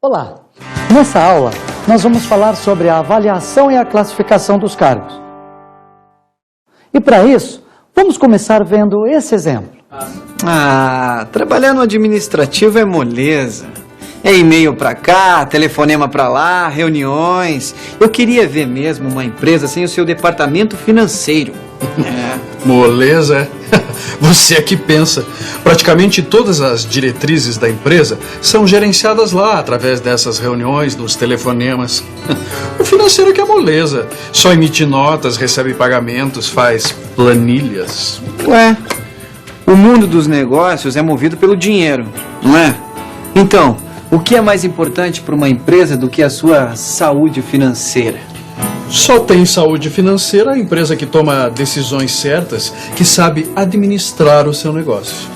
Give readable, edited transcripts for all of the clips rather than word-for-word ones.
Olá! Nessa aula, nós vamos falar sobre a avaliação e a classificação dos cargos. E para isso, vamos começar vendo esse exemplo. Trabalhar no administrativo é moleza. É e-mail pra cá, telefonema pra lá, reuniões. Eu queria ver mesmo uma empresa sem o seu departamento financeiro. Moleza, é? Você é que pensa. Praticamente todas as diretrizes da empresa são gerenciadas lá, através dessas reuniões, dos telefonemas. O financeiro é que é moleza. Só emite notas, recebe pagamentos, faz planilhas. Ué, o mundo dos negócios é movido pelo dinheiro, não é? Então, o que é mais importante para uma empresa do que a sua saúde financeira? Só tem saúde financeira a empresa que toma decisões certas, que sabe administrar o seu negócio.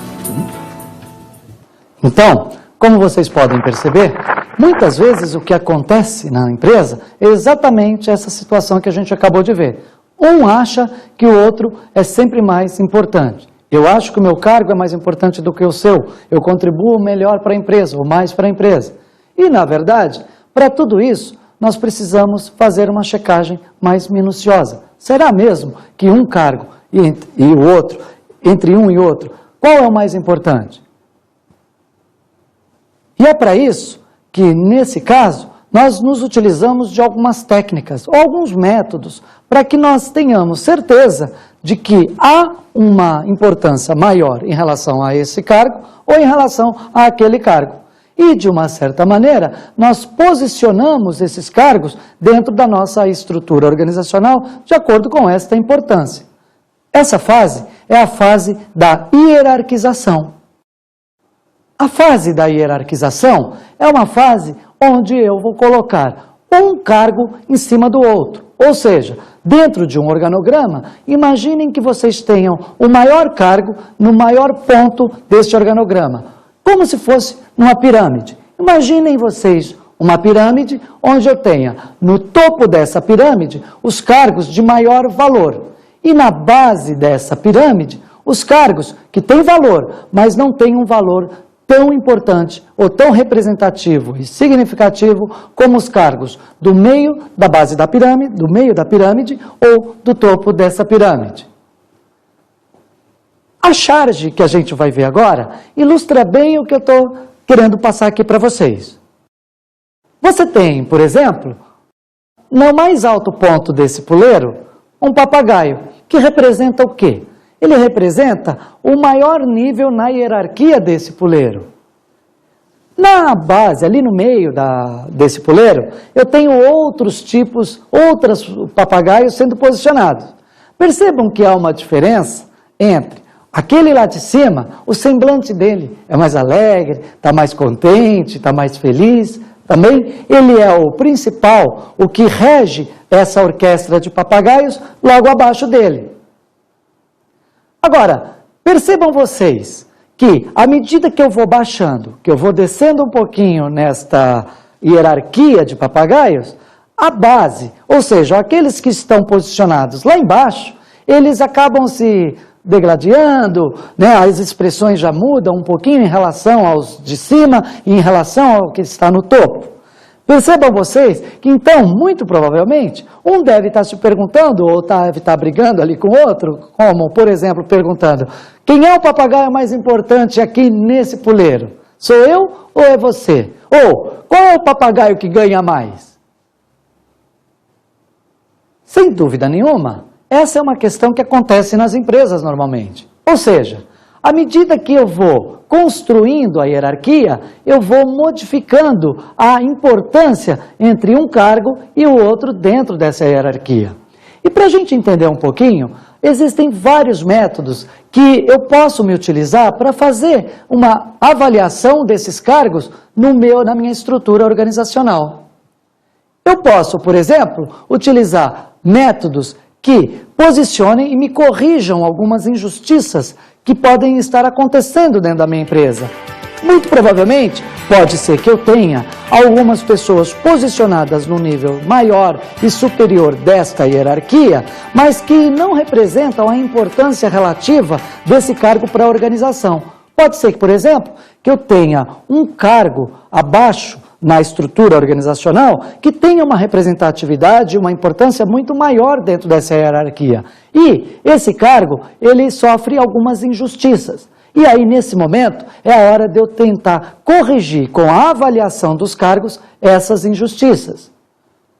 Então, como vocês podem perceber, muitas vezes o que acontece na empresa é exatamente essa situação que a gente acabou de ver. Um acha que o outro é sempre mais importante. Eu acho que o meu cargo é mais importante do que o seu. Eu contribuo melhor para a empresa, ou mais para a empresa. E, na verdade, para tudo isso, nós precisamos fazer uma checagem mais minuciosa. Será mesmo que um cargo e o outro, entre um e outro, qual é o mais importante? E é para isso que, nesse caso, nós nos utilizamos de algumas técnicas, ou alguns métodos, para que nós tenhamos certeza de que há uma importância maior em relação a esse cargo ou em relação àquele cargo. E, de uma certa maneira, nós posicionamos esses cargos dentro da nossa estrutura organizacional de acordo com esta importância. Essa fase é a fase da hierarquização. A fase da hierarquização é uma fase onde eu vou colocar um cargo em cima do outro. Ou seja, dentro de um organograma, imaginem que vocês tenham o maior cargo no maior ponto deste organograma, como se fosse numa pirâmide. Imaginem vocês uma pirâmide onde eu tenha no topo dessa pirâmide os cargos de maior valor. E na base dessa pirâmide, os cargos que têm valor, mas não têm um valor tão importante ou tão representativo e significativo como os cargos do meio da base da pirâmide, do meio da pirâmide ou do topo dessa pirâmide. A charge que a gente vai ver agora ilustra bem o que eu estou querendo passar aqui para vocês. Você tem, por exemplo, no mais alto ponto desse puleiro, um papagaio, que representa o quê? Ele representa o maior nível na hierarquia desse puleiro. Na base, ali no meio desse puleiro, eu tenho outros papagaios sendo posicionados. Percebam que há uma diferença entre aquele lá de cima, o semblante dele é mais alegre, está mais contente, está mais feliz. Também ele é o principal, o que rege essa orquestra de papagaios logo abaixo dele. Agora, percebam vocês que, à medida que eu vou baixando, que eu vou descendo um pouquinho nesta hierarquia de papagaios, a base, ou seja, aqueles que estão posicionados lá embaixo, eles acabam se degladiando, né? As expressões já mudam um pouquinho em relação aos de cima e em relação ao que está no topo. Percebam vocês que, então, muito provavelmente, um deve estar se perguntando ou deve estar brigando ali com o outro, como, por exemplo, perguntando: quem é o papagaio mais importante aqui nesse puleiro? Sou eu ou é você? Ou, qual é o papagaio que ganha mais? Sem dúvida nenhuma, essa é uma questão que acontece nas empresas normalmente. Ou seja, à medida que eu vou construindo a hierarquia, eu vou modificando a importância entre um cargo e o outro dentro dessa hierarquia. E para a gente entender um pouquinho, existem vários métodos que eu posso me utilizar para fazer uma avaliação desses cargos na minha estrutura organizacional. Eu posso, por exemplo, utilizar métodos que posicionem e me corrijam algumas injustiças que podem estar acontecendo dentro da minha empresa. Muito provavelmente, pode ser que eu tenha algumas pessoas posicionadas no nível maior e superior desta hierarquia, mas que não representam a importância relativa desse cargo para a organização. Pode ser que, por exemplo, que eu tenha um cargo abaixo na estrutura organizacional que tenha uma representatividade e uma importância muito maior dentro dessa hierarquia. E esse cargo, ele sofre algumas injustiças. E aí, nesse momento, é a hora de eu tentar corrigir com a avaliação dos cargos essas injustiças.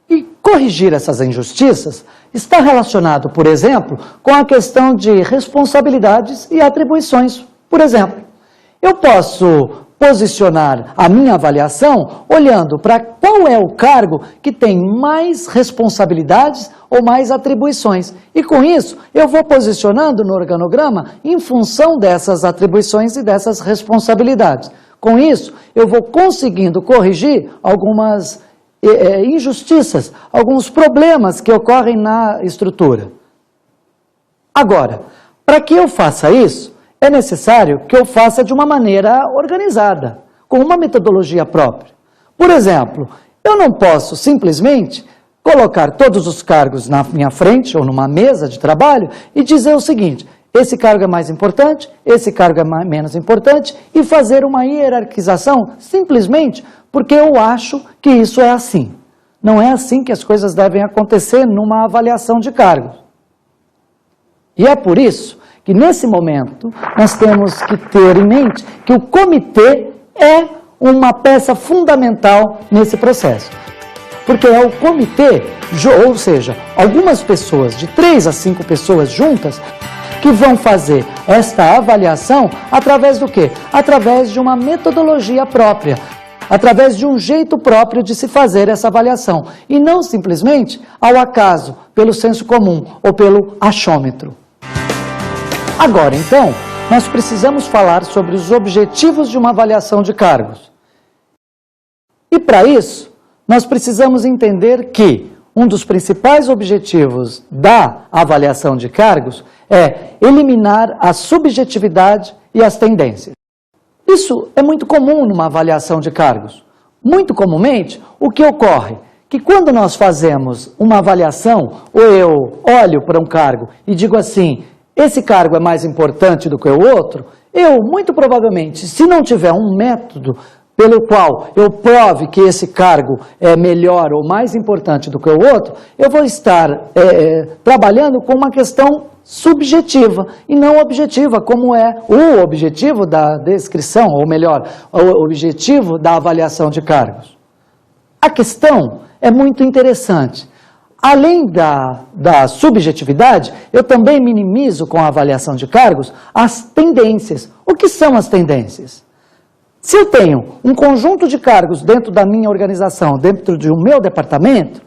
E corrigir essas injustiças está relacionado, por exemplo, com a questão de responsabilidades e atribuições. Por exemplo, eu posso posicionar a minha avaliação olhando para qual é o cargo que tem mais responsabilidades ou mais atribuições. E com isso, eu vou posicionando no organograma em função dessas atribuições e dessas responsabilidades. Com isso, eu vou conseguindo corrigir algumas injustiças, alguns problemas que ocorrem na estrutura. Agora, para que eu faça isso, é necessário que eu faça de uma maneira organizada, com uma metodologia própria. Por exemplo, eu não posso simplesmente colocar todos os cargos na minha frente ou numa mesa de trabalho e dizer o seguinte: esse cargo é mais importante, esse cargo é menos importante, e fazer uma hierarquização simplesmente porque eu acho que isso é assim. Não é assim que as coisas devem acontecer numa avaliação de cargos. E é por isso que, nesse momento, nós temos que ter em mente que o comitê é uma peça fundamental nesse processo. Porque é o comitê, ou seja, algumas pessoas, de 3 a 5 pessoas juntas, que vão fazer esta avaliação através do quê? Através de uma metodologia própria, através de um jeito próprio de se fazer essa avaliação, e não simplesmente ao acaso, pelo senso comum ou pelo achômetro. Agora, então, nós precisamos falar sobre os objetivos de uma avaliação de cargos. E para isso, nós precisamos entender que um dos principais objetivos da avaliação de cargos é eliminar a subjetividade e as tendências. Isso é muito comum numa avaliação de cargos. Muito comumente, o que ocorre? Que quando nós fazemos uma avaliação, ou eu olho para um cargo e digo assim: esse cargo é mais importante do que o outro, eu, muito provavelmente, se não tiver um método pelo qual eu prove que esse cargo é melhor ou mais importante do que o outro, eu vou estar trabalhando com uma questão subjetiva e não objetiva, como é o objetivo da descrição, ou melhor, o objetivo da avaliação de cargos. A questão é muito interessante. Além da subjetividade, eu também minimizo com a avaliação de cargos as tendências. O que são as tendências? Se eu tenho um conjunto de cargos dentro da minha organização, dentro de um meu departamento,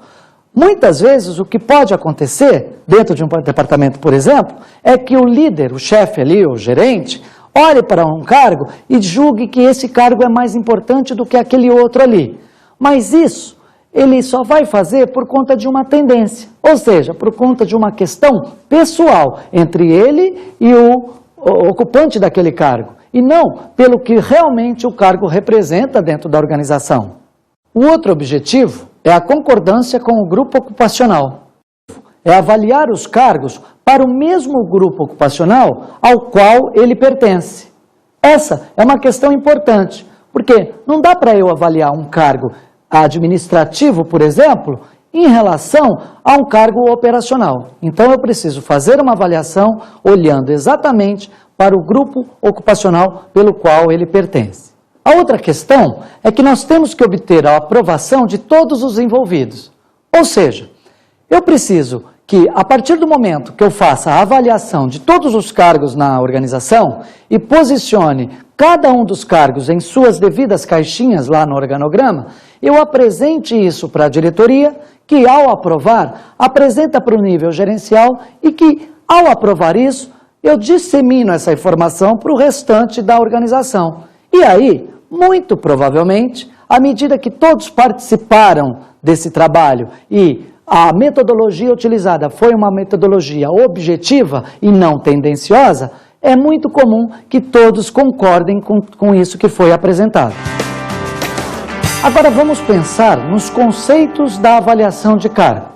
muitas vezes o que pode acontecer dentro de um departamento, por exemplo, é que o líder, o chefe ali, o gerente, olhe para um cargo e julgue que esse cargo é mais importante do que aquele outro ali. Mas isso ele só vai fazer por conta de uma tendência, ou seja, por conta de uma questão pessoal entre ele e o ocupante daquele cargo, e não pelo que realmente o cargo representa dentro da organização. O outro objetivo é a concordância com o grupo ocupacional. É avaliar os cargos para o mesmo grupo ocupacional ao qual ele pertence. Essa é uma questão importante, porque não dá para eu avaliar um cargo administrativo, por exemplo, em relação a um cargo operacional. Então, eu preciso fazer uma avaliação olhando exatamente para o grupo ocupacional pelo qual ele pertence. A outra questão é que nós temos que obter a aprovação de todos os envolvidos. Ou seja, eu preciso que, a partir do momento que eu faça a avaliação de todos os cargos na organização e posicione cada um dos cargos em suas devidas caixinhas lá no organograma, eu apresente isso para a diretoria, que ao aprovar, apresenta para o nível gerencial e que, ao aprovar isso, eu dissemino essa informação para o restante da organização. E aí, muito provavelmente, à medida que todos participaram desse trabalho e a metodologia utilizada foi uma metodologia objetiva e não tendenciosa, é muito comum que todos concordem com isso que foi apresentado. Agora vamos pensar nos conceitos da avaliação de cargos.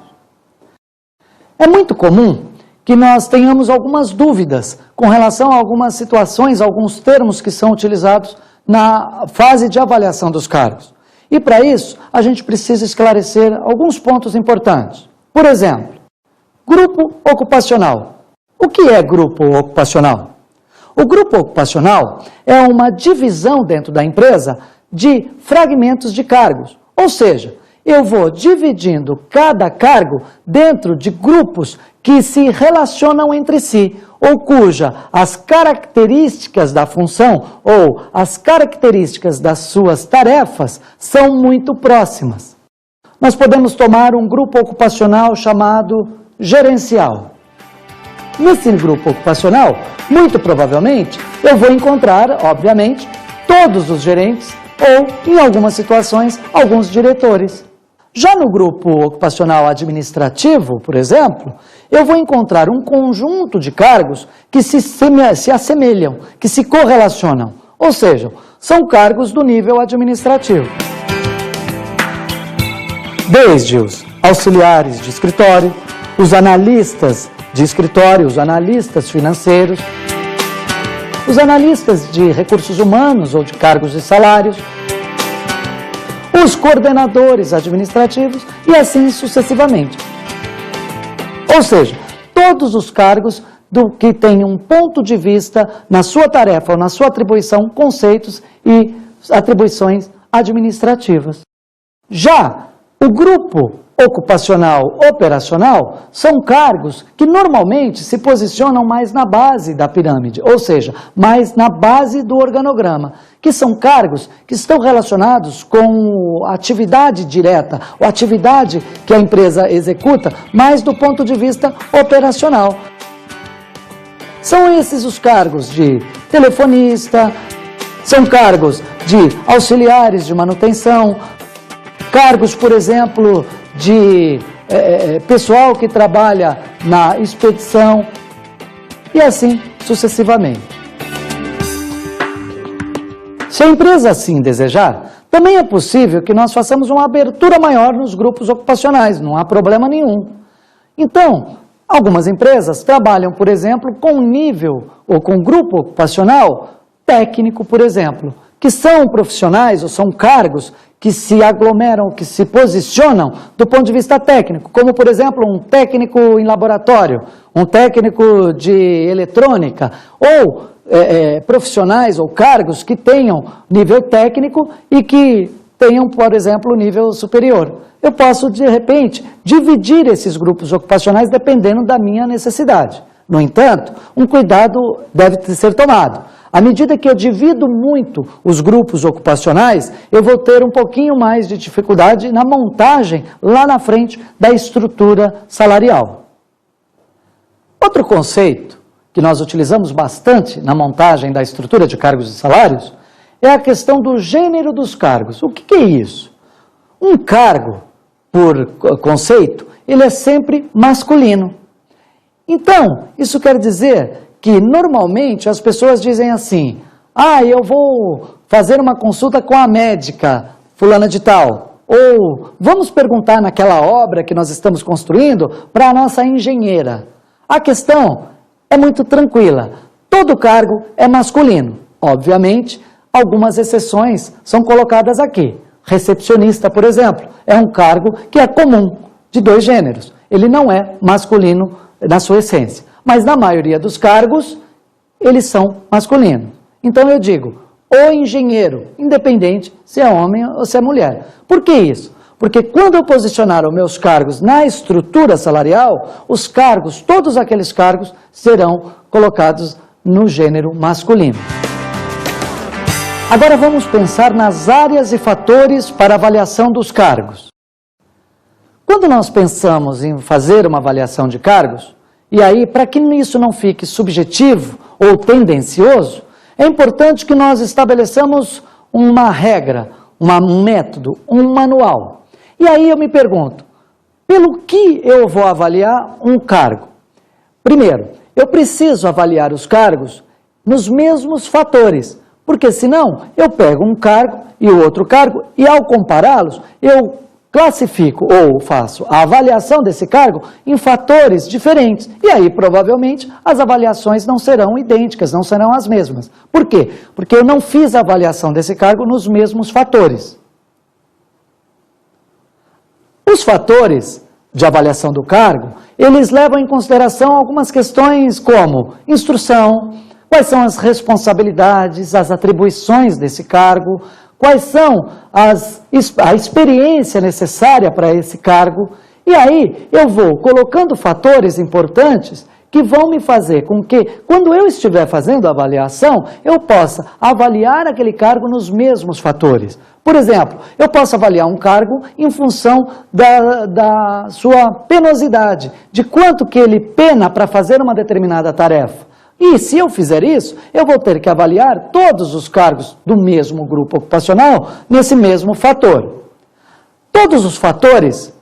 É muito comum que nós tenhamos algumas dúvidas com relação a algumas situações, alguns termos que são utilizados na fase de avaliação dos cargos. E para isso, a gente precisa esclarecer alguns pontos importantes. Por exemplo, grupo ocupacional. O que é grupo ocupacional? O grupo ocupacional é uma divisão dentro da empresa de fragmentos de cargos. Ou seja, eu vou dividindo cada cargo dentro de grupos que se relacionam entre si, ou cuja as características da função ou as características das suas tarefas são muito próximas. Nós podemos tomar um grupo ocupacional chamado gerencial. Nesse grupo ocupacional, muito provavelmente, eu vou encontrar, obviamente, todos os gerentes ou, em algumas situações, alguns diretores. Já no grupo ocupacional administrativo, por exemplo, eu vou encontrar um conjunto de cargos que se assemelham, que se correlacionam, ou seja, são cargos do nível administrativo. Desde os auxiliares de escritório, os analistas de escritório, os analistas financeiros, os analistas de recursos humanos ou de cargos e salários, os coordenadores administrativos e assim sucessivamente. Ou seja, todos os cargos que têm um ponto de vista na sua tarefa ou na sua atribuição, conceitos e atribuições administrativas. Já o grupo ocupacional operacional são cargos que normalmente se posicionam mais na base da pirâmide, ou seja, mais na base do organograma, que são cargos que estão relacionados com a atividade direta, ou atividade que a empresa executa, mais do ponto de vista operacional. São esses os cargos de telefonista, são cargos de auxiliares de manutenção, cargos, por exemplo, de pessoal que trabalha na expedição e assim sucessivamente. Se a empresa assim desejar, também é possível que nós façamos uma abertura maior nos grupos ocupacionais, não há problema nenhum. Então, algumas empresas trabalham, por exemplo, com nível ou com grupo ocupacional técnico, por exemplo, que são profissionais ou são cargos que se aglomeram, que se posicionam do ponto de vista técnico, como, por exemplo, um técnico em laboratório, um técnico de eletrônica, ou profissionais ou cargos que tenham nível técnico e que tenham, por exemplo, nível superior. Eu posso, de repente, dividir esses grupos ocupacionais dependendo da minha necessidade. No entanto, um cuidado deve ser tomado. À medida que eu divido muito os grupos ocupacionais, eu vou ter um pouquinho mais de dificuldade na montagem, lá na frente, da estrutura salarial. Outro conceito que nós utilizamos bastante na montagem da estrutura de cargos e salários é a questão do gênero dos cargos. O que é isso? Um cargo, por conceito, ele é sempre masculino. Então, isso quer dizer que normalmente as pessoas dizem assim: eu vou fazer uma consulta com a médica fulana de tal, ou vamos perguntar naquela obra que nós estamos construindo para a nossa engenheira. A questão é muito tranquila, todo cargo é masculino. Obviamente, algumas exceções são colocadas aqui. Recepcionista, por exemplo, é um cargo que é comum de 2 gêneros. Ele não é masculino na sua essência. Mas na maioria dos cargos, eles são masculinos. Então eu digo, o engenheiro, independente se é homem ou se é mulher. Por que isso? Porque quando eu posicionar os meus cargos na estrutura salarial, os cargos, todos aqueles cargos, serão colocados no gênero masculino. Agora vamos pensar nas áreas e fatores para avaliação dos cargos. Quando nós pensamos em fazer uma avaliação de cargos, e aí, para que isso não fique subjetivo ou tendencioso, é importante que nós estabeleçamos uma regra, um método, um manual. E aí eu me pergunto, pelo que eu vou avaliar um cargo? Primeiro, eu preciso avaliar os cargos nos mesmos fatores, porque senão eu pego um cargo e o outro cargo e ao compará-los, eu classifico ou faço a avaliação desse cargo em fatores diferentes. E aí, provavelmente, as avaliações não serão idênticas, não serão as mesmas. Por quê? Porque eu não fiz a avaliação desse cargo nos mesmos fatores. Os fatores de avaliação do cargo, eles levam em consideração algumas questões como instrução, quais são as responsabilidades, as atribuições desse cargo, quais são a experiência necessária para esse cargo. E aí eu vou colocando fatores importantes que vão me fazer com que, quando eu estiver fazendo a avaliação, eu possa avaliar aquele cargo nos mesmos fatores. Por exemplo, eu posso avaliar um cargo em função da sua penosidade, de quanto que ele pena para fazer uma determinada tarefa. E se eu fizer isso, eu vou ter que avaliar todos os cargos do mesmo grupo ocupacional nesse mesmo fator. Todos os fatores,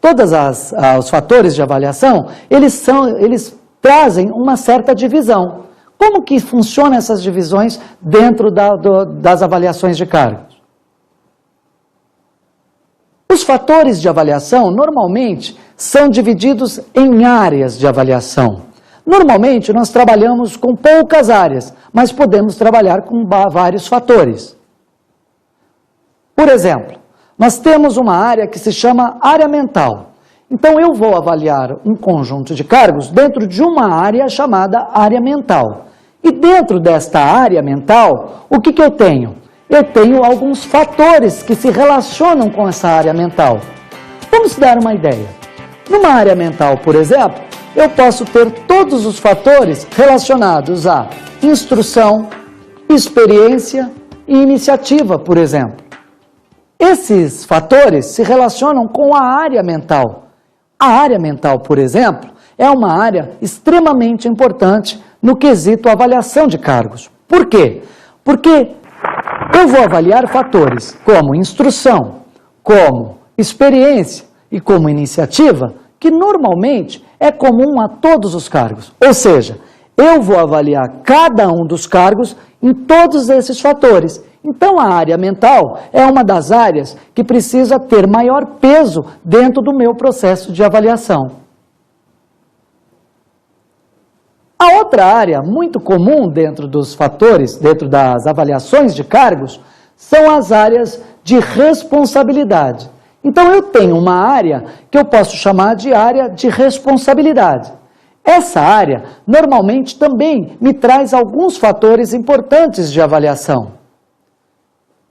os fatores de avaliação, eles trazem uma certa divisão. Como que funcionam essas divisões dentro das avaliações de cargos? Os fatores de avaliação, normalmente, são divididos em áreas de avaliação. Normalmente, nós trabalhamos com poucas áreas, mas podemos trabalhar com vários fatores. Por exemplo, nós temos uma área que se chama área mental. Então, eu vou avaliar um conjunto de cargos dentro de uma área chamada área mental. E dentro desta área mental, o que eu tenho? Eu tenho alguns fatores que se relacionam com essa área mental. Vamos dar uma ideia. Numa área mental, por exemplo, eu posso ter todos os fatores relacionados à instrução, experiência e iniciativa, por exemplo. Esses fatores se relacionam com a área mental. A área mental, por exemplo, é uma área extremamente importante no quesito avaliação de cargos. Por quê? Porque eu vou avaliar fatores como instrução, como experiência e como iniciativa, que normalmente é comum a todos os cargos. Ou seja, eu vou avaliar cada um dos cargos em todos esses fatores. Então, a área mental é uma das áreas que precisa ter maior peso dentro do meu processo de avaliação. A outra área muito comum dentro dos fatores, dentro das avaliações de cargos, são as áreas de responsabilidade. Então, eu tenho uma área que eu posso chamar de área de responsabilidade. Essa área, normalmente, também me traz alguns fatores importantes de avaliação.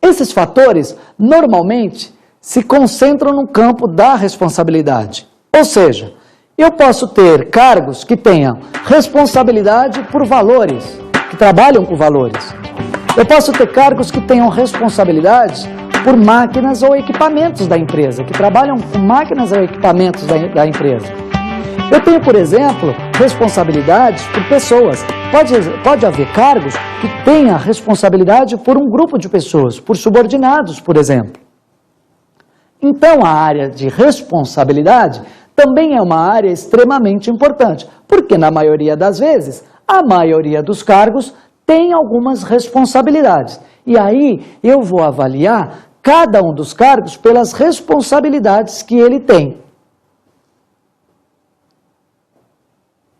Esses fatores, normalmente, se concentram no campo da responsabilidade. Ou seja, eu posso ter cargos que tenham responsabilidade por valores, que trabalham com valores. Eu posso ter cargos que tenham responsabilidade por máquinas ou equipamentos da empresa, que trabalham com máquinas ou equipamentos da empresa. Eu tenho, por exemplo, responsabilidades por pessoas. Pode haver cargos que tenham responsabilidade por um grupo de pessoas, por subordinados, por exemplo. Então, a área de responsabilidade também é uma área extremamente importante, porque na maioria das vezes, a maioria dos cargos tem algumas responsabilidades. E aí, eu vou avaliar cada um dos cargos pelas responsabilidades que ele tem.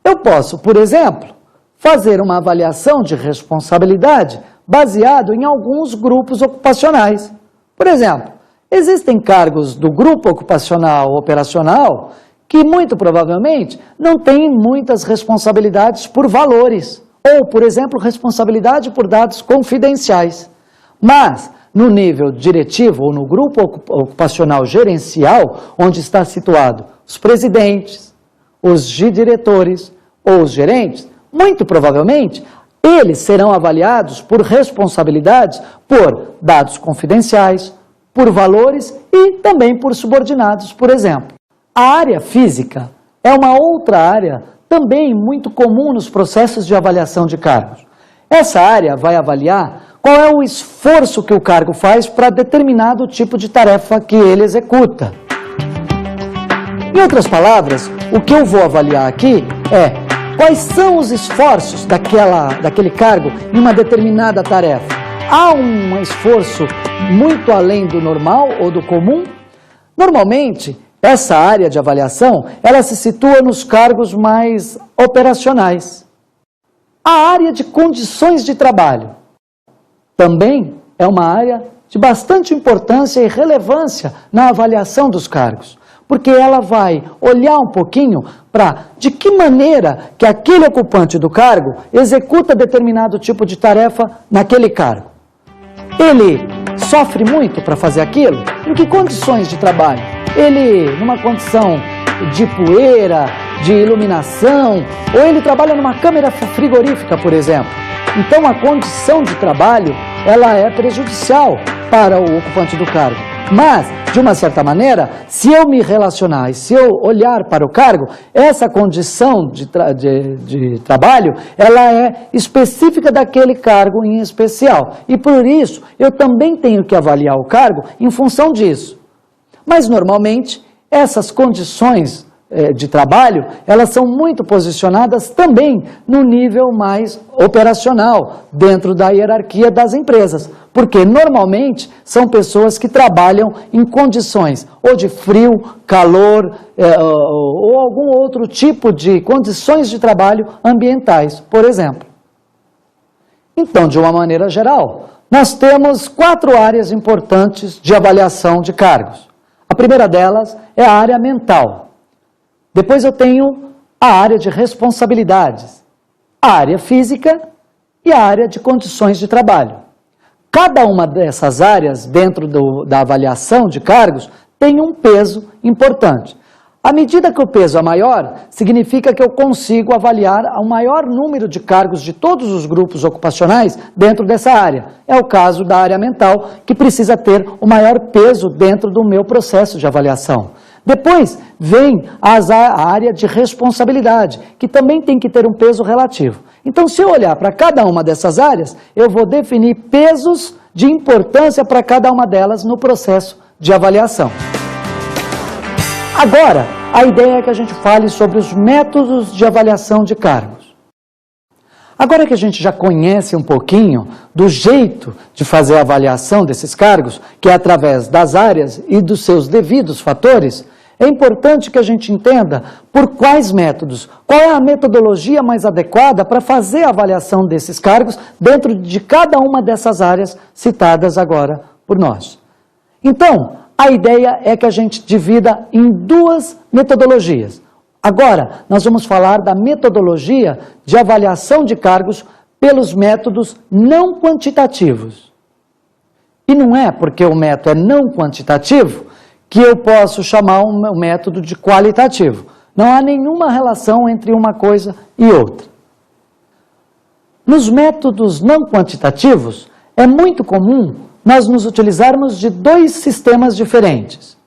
Eu posso, por exemplo, fazer uma avaliação de responsabilidade baseado em alguns grupos ocupacionais. Por exemplo, existem cargos do grupo ocupacional operacional que, muito provavelmente, não têm muitas responsabilidades por valores, ou, por exemplo, responsabilidade por dados confidenciais. Mas, no nível diretivo ou no grupo ocupacional gerencial, onde está situado os presidentes, os diretores ou os gerentes, muito provavelmente, eles serão avaliados por responsabilidades por dados confidenciais, por valores e também por subordinados, por exemplo. A área física é uma outra área também muito comum nos processos de avaliação de cargos. Essa área vai avaliar qual é o esforço que o cargo faz para determinado tipo de tarefa que ele executa. Em outras palavras, o que eu vou avaliar aqui é quais são os esforços daquele cargo em uma determinada tarefa. Há um esforço muito além do normal ou do comum? Normalmente, essa área de avaliação, ela se situa nos cargos mais operacionais. A área de condições de trabalho também é uma área de bastante importância e relevância na avaliação dos cargos. porque ela vai olhar um pouquinho para de que maneira que aquele ocupante do cargo executa determinado tipo de tarefa naquele cargo. Ele sofre muito para fazer aquilo? Em que condições de trabalho? Ele, numa condição de poeira, de iluminação, ou ele trabalha numa câmara frigorífica, por exemplo. Então, a condição de trabalho, ela é prejudicial para o ocupante do cargo. Mas, de uma certa maneira, se eu me relacionar e se eu olhar para o cargo, essa condição de trabalho, ela é específica daquele cargo em especial. E por isso, eu também tenho que avaliar o cargo em função disso. Mas, normalmente, essas condições de trabalho, elas são muito posicionadas também no nível mais operacional, dentro da hierarquia das empresas. Porque, normalmente, são pessoas que trabalham em condições ou de frio, calor, ou algum outro tipo de condições de trabalho ambientais, por exemplo. Então, de uma maneira geral, nós temos 4 áreas importantes de avaliação de cargos. A primeira delas é a área mental. Depois eu tenho a área de responsabilidades, a área física e a área de condições de trabalho. Cada uma dessas áreas, dentro da avaliação de cargos, tem um peso importante. À medida que o peso é maior, significa que eu consigo avaliar o maior número de cargos de todos os grupos ocupacionais dentro dessa área. É o caso da área mental, que precisa ter o maior peso dentro do meu processo de avaliação. Depois vem a área de responsabilidade, que também tem que ter um peso relativo. Então, se eu olhar para cada uma dessas áreas, eu vou definir pesos de importância para cada uma delas no processo de avaliação. Agora, a ideia é que a gente fale sobre os métodos de avaliação de cargos. Agora que a gente já conhece um pouquinho do jeito de fazer a avaliação desses cargos, que é através das áreas e dos seus devidos fatores, é importante que a gente entenda por quais métodos, qual é a metodologia mais adequada para fazer a avaliação desses cargos dentro de cada uma dessas áreas citadas agora por nós. Então, a ideia é que a gente divida em 2 metodologias. Agora, nós vamos falar da metodologia de avaliação de cargos pelos métodos não quantitativos. E não é porque o método é não quantitativo que eu posso chamar um método de qualitativo. Não há nenhuma relação entre uma coisa e outra. Nos métodos não quantitativos, é muito comum nós nos utilizarmos de 2 sistemas diferentes.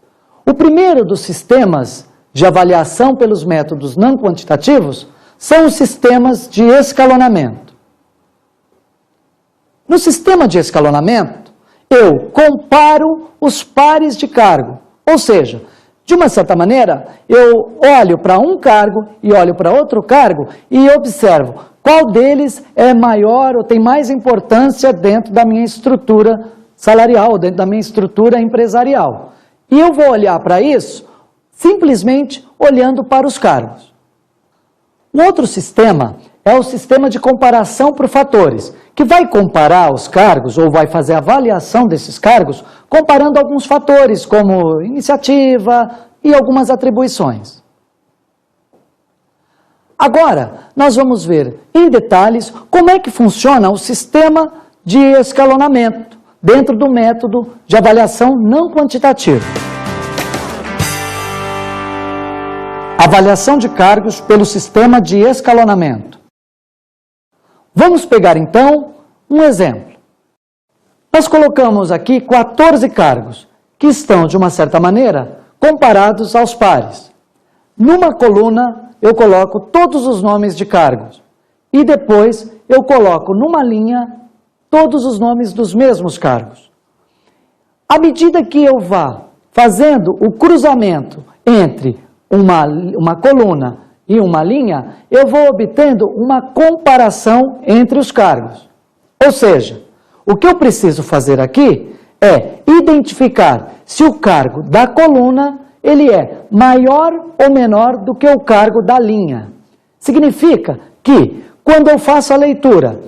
O primeiro dos sistemas de avaliação pelos métodos não quantitativos são os sistemas de escalonamento. No sistema de escalonamento, eu comparo os pares de cargo. Ou seja, de uma certa maneira, eu olho para um cargo e olho para outro cargo e observo qual deles é maior ou tem mais importância dentro da minha estrutura salarial, dentro da minha estrutura empresarial. E eu vou olhar para isso simplesmente olhando para os cargos. O outro sistema é o sistema de comparação por fatores, que vai comparar os cargos, ou vai fazer a avaliação desses cargos, comparando alguns fatores, como iniciativa e algumas atribuições. Agora, nós vamos ver em detalhes como é que funciona o sistema de escalonamento, dentro do método de avaliação não quantitativa. Avaliação de cargos pelo sistema de escalonamento. Vamos pegar, então, um exemplo. Nós colocamos aqui 14 cargos, que estão, de uma certa maneira, comparados aos pares. Numa coluna, eu coloco todos os nomes de cargos. E depois, eu coloco numa linha todos os nomes dos mesmos cargos. À medida que eu vá fazendo o cruzamento entre uma coluna e uma linha, eu vou obtendo uma comparação entre os cargos. Ou seja, o que eu preciso fazer aqui é identificar se o cargo da coluna ele é maior ou menor do que o cargo da linha. Significa que, quando eu faço a leitura,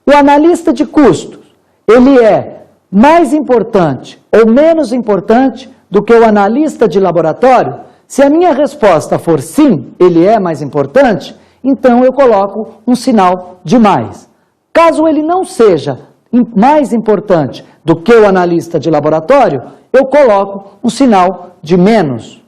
o analista de custos, ele é mais importante ou menos importante do que o analista de laboratório? Se a minha resposta for sim, ele é mais importante, então eu coloco um sinal de mais. Caso ele não seja mais importante do que o analista de laboratório, eu coloco um sinal de menos.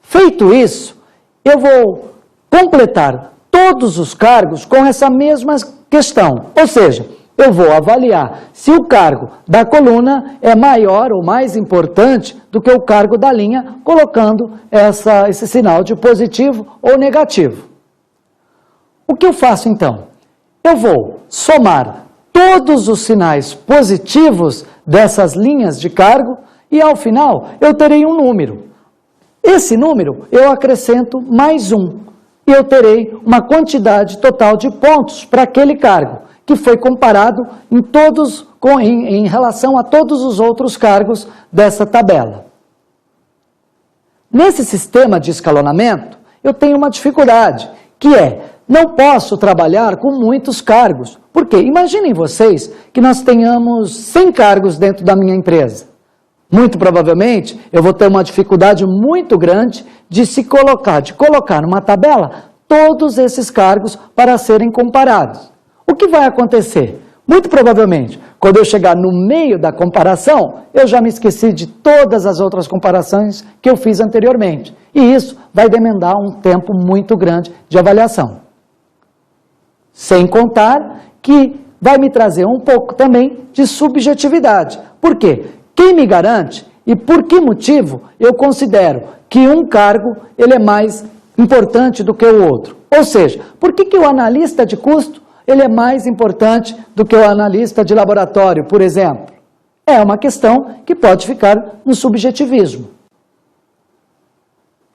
Feito isso, eu vou completar todos os cargos com essa mesma questão. Ou seja, eu vou avaliar se o cargo da coluna é maior ou mais importante do que o cargo da linha, colocando esse sinal de positivo ou negativo. O que eu faço então? Eu vou somar todos os sinais positivos dessas linhas de cargo e, ao final, eu terei um número. Esse número eu acrescento mais um e eu terei uma quantidade total de pontos para aquele cargo, que foi comparado em relação a todos os outros cargos dessa tabela. Nesse sistema de escalonamento, eu tenho uma dificuldade, que é, não posso trabalhar com muitos cargos. Por quê? Imaginem vocês que nós tenhamos 100 cargos dentro da minha empresa. Muito provavelmente, eu vou ter uma dificuldade muito grande de colocar numa tabela todos esses cargos para serem comparados. O que vai acontecer? Muito provavelmente, quando eu chegar no meio da comparação, eu já me esqueci de todas as outras comparações que eu fiz anteriormente. E isso vai demandar um tempo muito grande de avaliação. Sem contar que vai me trazer um pouco também de subjetividade. Por quê? Quem me garante e por que motivo eu considero que um cargo ele é mais importante do que o outro? Ou seja, por que o analista de custo ele é mais importante do que o analista de laboratório, por exemplo? É uma questão que pode ficar no subjetivismo.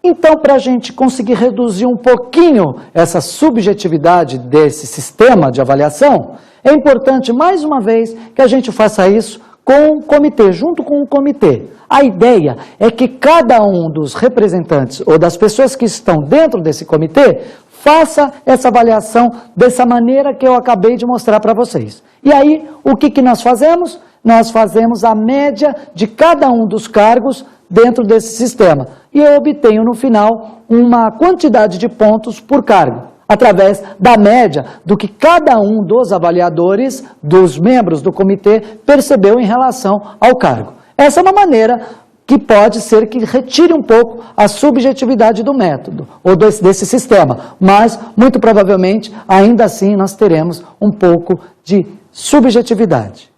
Então, para a gente conseguir reduzir um pouquinho essa subjetividade desse sistema de avaliação, é importante, mais uma vez, que a gente faça isso com o comitê, junto com o comitê. A ideia é que cada um dos representantes ou das pessoas que estão dentro desse comitê faça essa avaliação dessa maneira que eu acabei de mostrar para vocês. E aí, o que nós fazemos? Nós fazemos a média de cada um dos cargos dentro desse sistema. E eu obtenho, no final, uma quantidade de pontos por cargo, através da média do que cada um dos avaliadores, dos membros do comitê, percebeu em relação ao cargo. Essa é uma maneira que pode ser que retire um pouco a subjetividade do método, ou desse sistema, mas, muito provavelmente, ainda assim, nós teremos um pouco de subjetividade.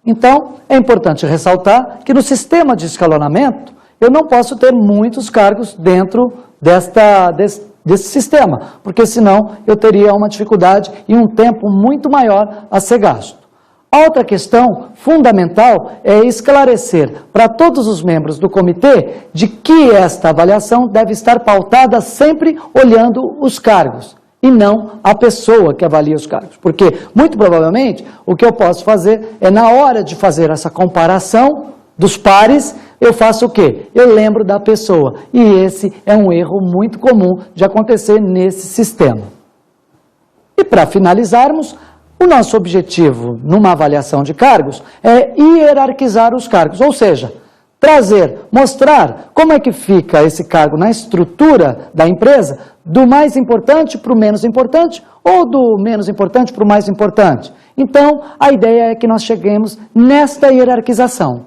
Então, é importante ressaltar que no sistema de escalonamento, eu não posso ter muitos cargos dentro desse sistema, porque senão eu teria uma dificuldade e um tempo muito maior a ser gasto. A outra questão fundamental é esclarecer para todos os membros do comitê de que esta avaliação deve estar pautada sempre olhando os cargos e não a pessoa que avalia os cargos. Porque, muito provavelmente, o que eu posso fazer é, na hora de fazer essa comparação dos pares, eu faço o quê? Eu lembro da pessoa. E esse é um erro muito comum de acontecer nesse sistema. E para finalizarmos, o nosso objetivo numa avaliação de cargos é hierarquizar os cargos, ou seja, mostrar como é que fica esse cargo na estrutura da empresa, do mais importante para o menos importante, ou do menos importante para o mais importante. Então, a ideia é que nós cheguemos nesta hierarquização.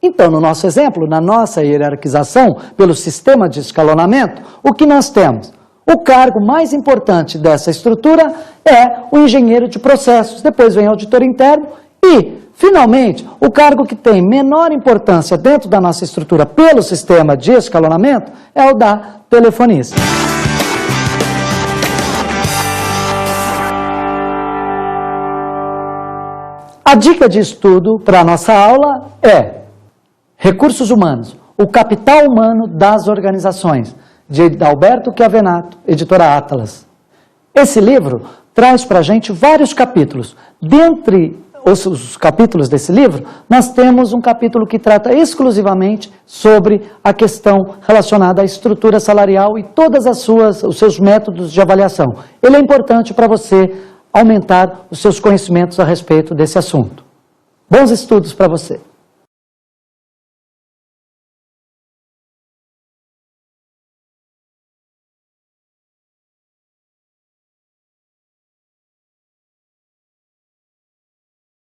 Então, no nosso exemplo, na nossa hierarquização, pelo sistema de escalonamento, o que nós temos? O cargo mais importante dessa estrutura é o engenheiro de processos, depois vem o auditor interno e, finalmente, o cargo que tem menor importância dentro da nossa estrutura pelo sistema de escalonamento é o da telefonista. A dica de estudo para a nossa aula é Recursos Humanos, o capital humano das organizações, de Alberto Chiavenato, editora Atlas. Esse livro traz para a gente vários capítulos. Dentre os capítulos desse livro, nós temos um capítulo que trata exclusivamente sobre a questão relacionada à estrutura salarial e todos os seus métodos de avaliação. Ele é importante para você aumentar os seus conhecimentos a respeito desse assunto. Bons estudos para você!